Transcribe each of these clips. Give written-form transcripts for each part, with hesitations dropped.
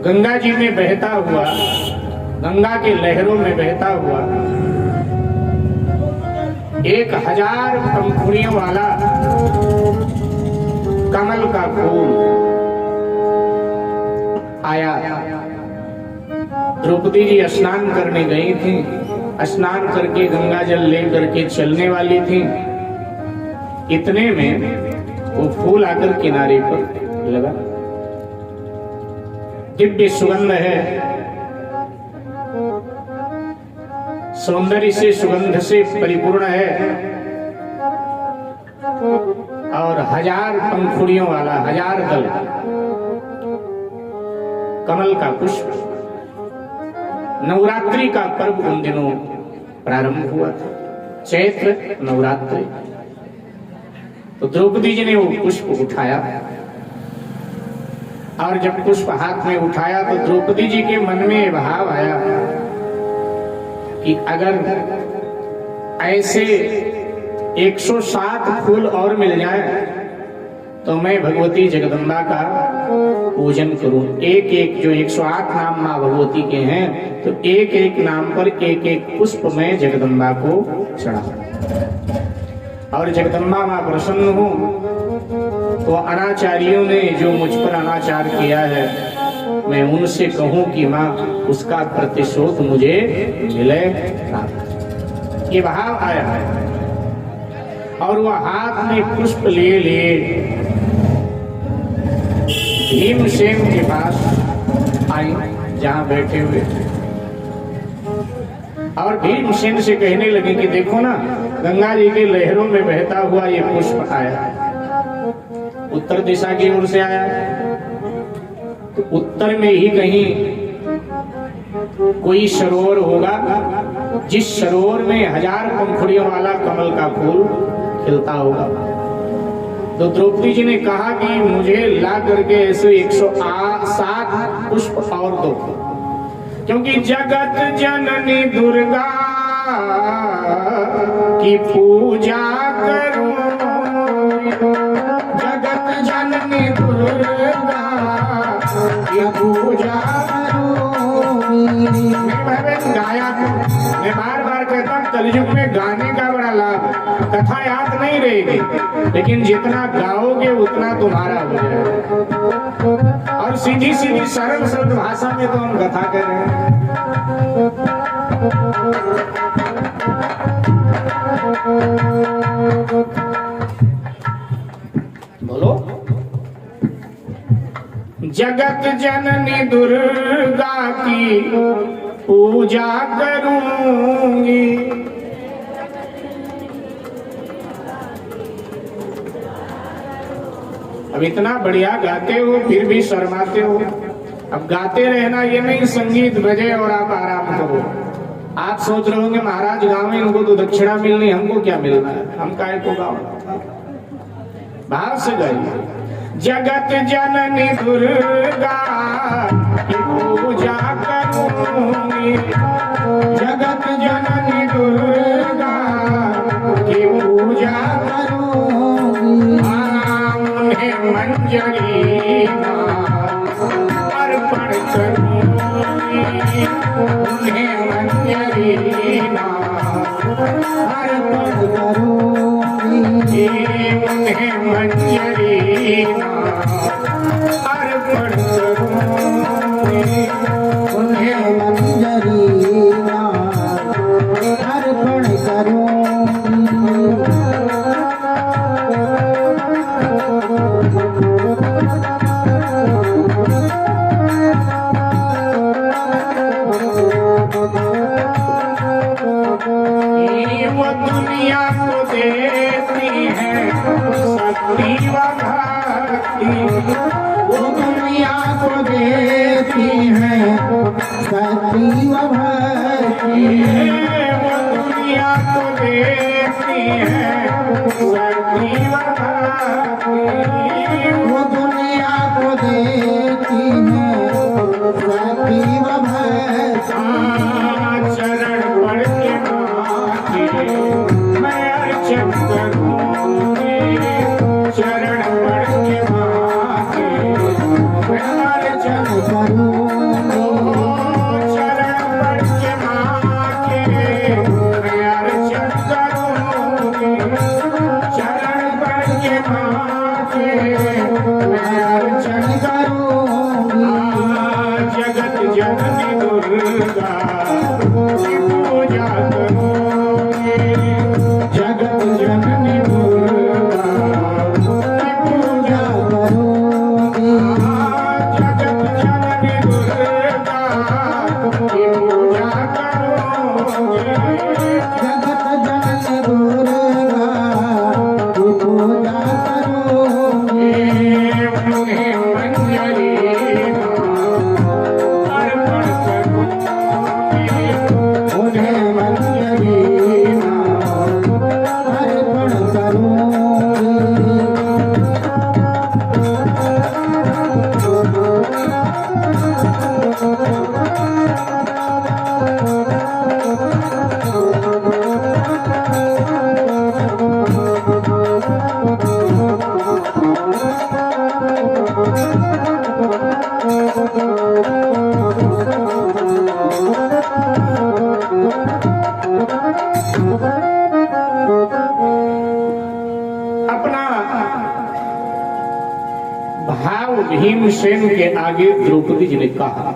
गंगा जी में बहता हुआ, गंगा के लहरों में बहता हुआ 1000 पंखुड़ियों वाला कमल का फूल आया। द्रौपदी जी स्नान करने गई थी, स्नान करके गंगा जल लेकर के चलने वाली थी। इतने में वो फूल आकर किनारे पर लगा। दिव्य सुगंध है, सौंदर्य से सुगंध से परिपूर्ण है और 1000 पंखुड़ियों वाला 1000 दल कमल का पुष्प। नवरात्रि का पर्व उन दिनों प्रारंभ हुआ था, चैत्र नवरात्रि। तो द्रौपदी जी ने वो पुष्प उठाया और जब पुष्प हाथ में उठाया तो द्रौपदी जी के मन में भाव आया कि अगर ऐसे 107 फूल और मिल जाए तो मैं भगवती जगदम्बा का पूजन करूं। एक एक जो 108 नाम माँ भगवती के हैं, तो एक एक नाम पर एक एक पुष्प में जगदम्बा को चढ़ा। और जगदम्बा माँ प्रसन्न हो तो अनाचारियों ने जो मुझ पर अनाचार किया है, मैं उनसे कहूं कि माँ उसका प्रतिशोध मुझे मिले। ये भाव आया है। और वह हाथ में पुष्प लिए लिए भीमसेन के पास आई, जहां बैठे हुए थे। और भीमसेन से कहने लगे कि देखो ना, गंगा जी के लहरों में बहता हुआ ये पुष्प आया, उत्तर दिशा की ओर से आया। तो उत्तर में ही कहीं कोई सरोवर होगा, जिस सरोवर में 1000 पंखुड़ियों वाला कमल का फूल खिलता होगा। तो द्रौपदी जी ने कहा कि मुझे ला करके ऐसे 107 पुष्प और दो, क्योंकि जगत जननी दुर्गा की पूजा करूं, जगत जननी दुर्गा की पूजा गाया। मैं बार बार कहता हूँ कलयुग में गाने का बड़ा लाभ, कथा याद नहीं रहेगी, लेकिन जितना गाओगे उतना तुम्हारा हो जाएगा। और सीधी सीधी सरल सरल भाषा में तो हम कथा कर रहे हैं। बोलो, जगत जननी दुर्गा की पूजा करूंगी, अब इतना बढ़िया गाते हो फिर भी शर्माते हो। अब गाते रहना ये नहीं, संगीत बजे और आप आराम करो। आप सोच रहे होंगे महाराज गाँव इनको तो दक्षिणा मिलनी, हमको क्या मिलना है, हम काहे को गाओ। भाव से गाइए। जगत जननी दुर्गा की पूजा करूंगी, जगत जननी दुर्गा की पूजा करूंगी, उन्हें मंजरी अर्पण करूंगी, उन्हें मंजरी अर्पण करूंगी, उन्हें मंजरी अर्पण करूंगी, उन्हें मंजरी अर्पण करूंगी। वो दुनिया को देती है शक्ति व भक्ति, वो दुनिया को देती है शक्ति व भक्ति, वो दुनिया को देती है शक्ति व भक्ति, वो दुनिया को देती है शक्ति व भक्ति। चरण पड़ के मैं अर्चन करूंगी, चरण पड़ के मैं दुर्गा की पूजा करोगे, जगत जननी दुर्गा की पूजा करोगे, जगत जननी दुर्गा की पूजा करोगे, जगत जननी दुर्गा की पूजा करोगे, उन्हें मंजरी अर्पण करोगे, उन्हें मंजरी अर्पण करोगे। अपना भाव भीमसेन के आगे द्रौपदी जी ने कहा।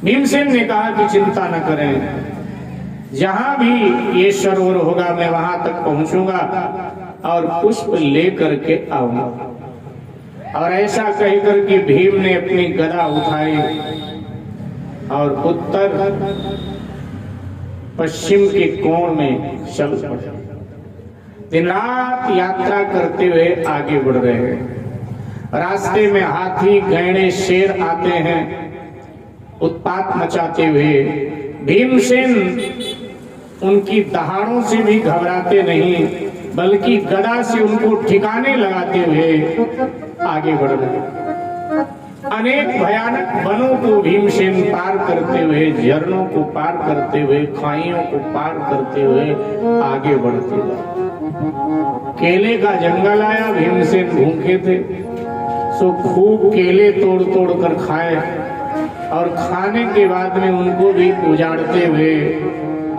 भीमसेन ने कहा कि चिंता न करें, जहां भी ये सरोवर होगा मैं वहां तक पहुंचूंगा और पुष्प लेकर के आऊंगा। और ऐसा कहकर कि भीम ने अपनी गदा उठाई और उत्तर पश्चिम के कोण में चल पड़े। दिन रात यात्रा करते हुए आगे बढ़ रहे हैं। रास्ते में हाथी गैंडे शेर आते हैं उत्पात मचाते हुए। भीमसेन उनकी दहाड़ों से भी घबराते नहीं, बल्कि गदा से उनको ठिकाने लगाते हुए आगे बढ़ रहे हैं। अनेक भयानक वनों को भीमसेन पार करते हुए, झरनों को पार करते हुए, खाइयों को पार करते हुए आगे बढ़ते गए। केले का जंगल आया, भीमसेन भूखे थे, सो खूब केले तोड़ तोड़ कर खाए और खाने के बाद में उनको भी उजाड़ते हुए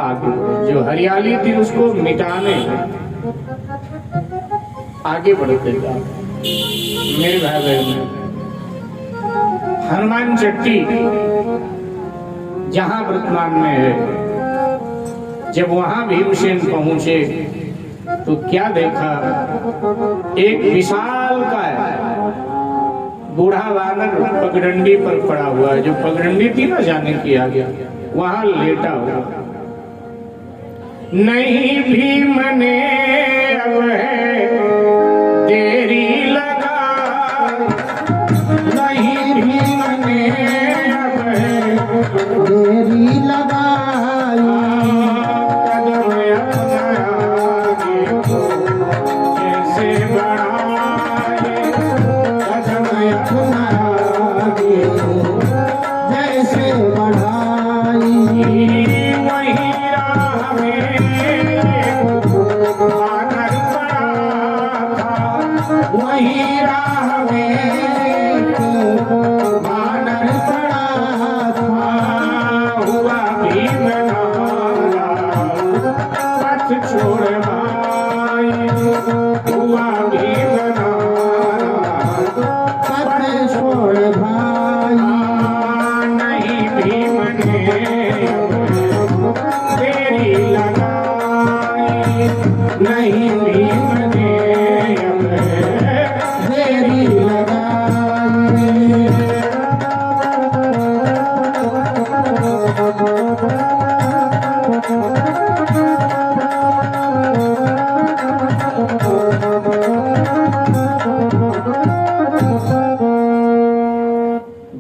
आगे बढ़े। जो हरियाली थी उसको मिटाने आगे बढ़ते गए। मेरे भाई बहन, हनुमान चट्टी जहां वर्तमान में है, जब वहां भीमसेन पहुंचे तो क्या देखा, एक विशाल का बूढ़ा वानर पगडंडी पर पड़ा हुआ है। जो पगडंडी थी ना जाने की आ गया, वहां लेटा हुआ। नहीं भीम ने अब है देरी लगा, नहीं भीम ने अब है देरी लगाई, कदम अपना आगे कैसे बढ़ाए, कदम अपना आगे जैसे बढ़ाई, वही राह में वानर पड़ा था, वही राह में वानर पड़ा था, हुआ भीम नारा पथ छोड़ भाई, हुआ भीम नारा पथ छोड़ भाई, नहीं भीम ने देरी लगाई, नहीं भीम ने देरी लगाई।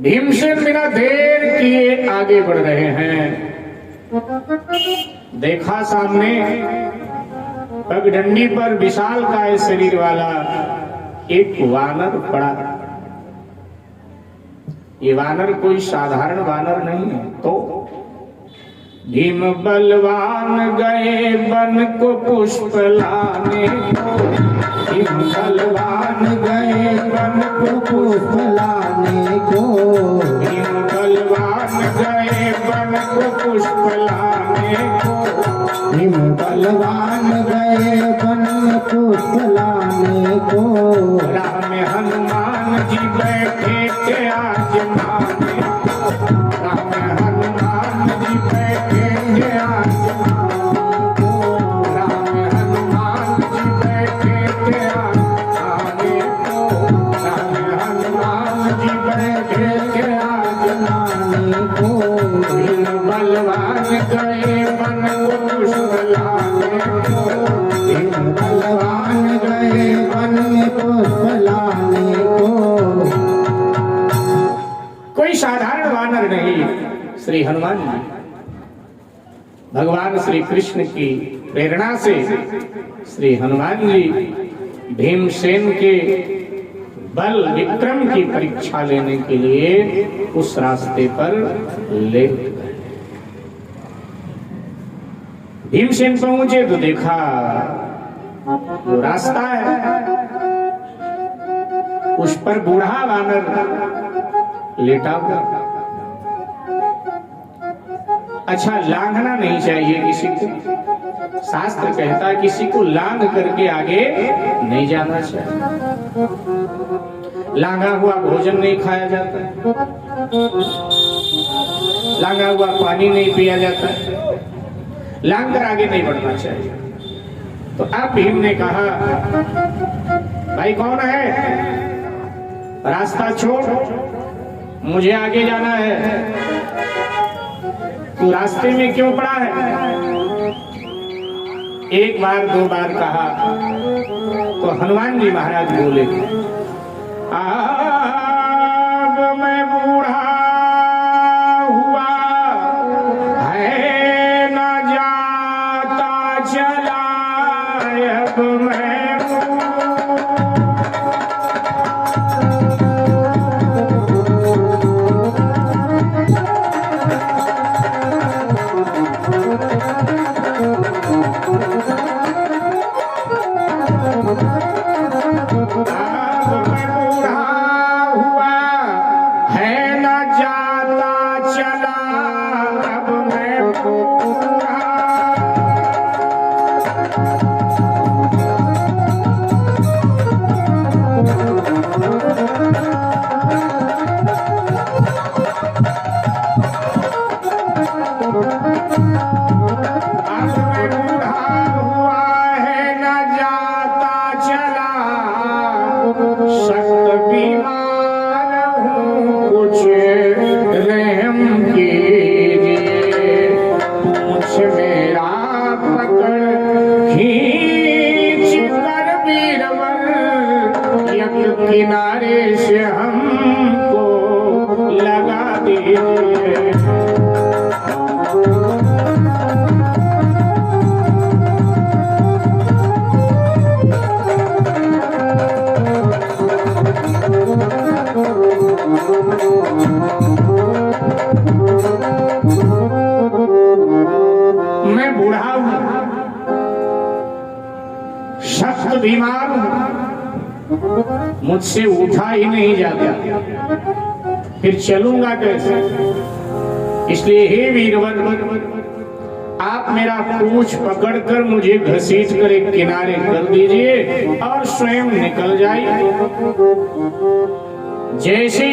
भीमसेन बिना देर किए आगे बढ़ रहे हैं। देखा सामने पगडंडी पर विशाल काय शरीर वाला एक वानर पड़ा। ये वानर कोई साधारण वानर नहीं है। तो भीम बलवान गए वन को पुष्प लाने को, भीम बलवान गए वन को पुष्प लाने को, भीम बलवान गए वन को पुष्प लाने को, भीम बलवान गए वन में पुष्प लाने को, राह में हनुमान जी बैठे थे आजमाने, राह में हनुमान गए वन को पुष्प लाने को। भीम बलवान गए वन में पुष्प लाने को। कोई साधारण वानर नहीं, श्री हनुमान जी भगवान श्री कृष्ण की प्रेरणा से श्री हनुमान जी भीमसेन के बल विक्रम की परीक्षा लेने के लिए उस रास्ते पर ले गए। भीमसेन पहुंचे तो देखा जो रास्ता है उस पर बूढ़ा वानर लेटा हुआ। अच्छा, लांघना नहीं चाहिए किसी को। शास्त्र कहता है किसी को लांघ करके आगे नहीं जाना चाहिए। लांघा हुआ भोजन नहीं खाया जाता, लांघा हुआ पानी नहीं पिया जाता, लांघ कर आगे नहीं बढ़ना चाहिए। तो अब भीम ने कहा, भाई कौन है, रास्ता छोड़, मुझे आगे जाना है। तू रास्ते में क्यों पड़ा है? एक बार दो बार कहा तो हनुमान जी महाराज बोले, अब मैं बूढ़ा हुआ है न जाता चला, अब मैं किनारे से हमको लगा दीजिए। मैं बूढ़ा हूं, सख्त बीमार हूं, मुझसे उठा ही नहीं जाता, फिर चलूंगा कैसे? इसलिए हे वीरवर, आप मेरा पूंछ पकड़कर मुझे घसीट कर एक किनारे कर दीजिए और स्वयं निकल जाइए। जैसे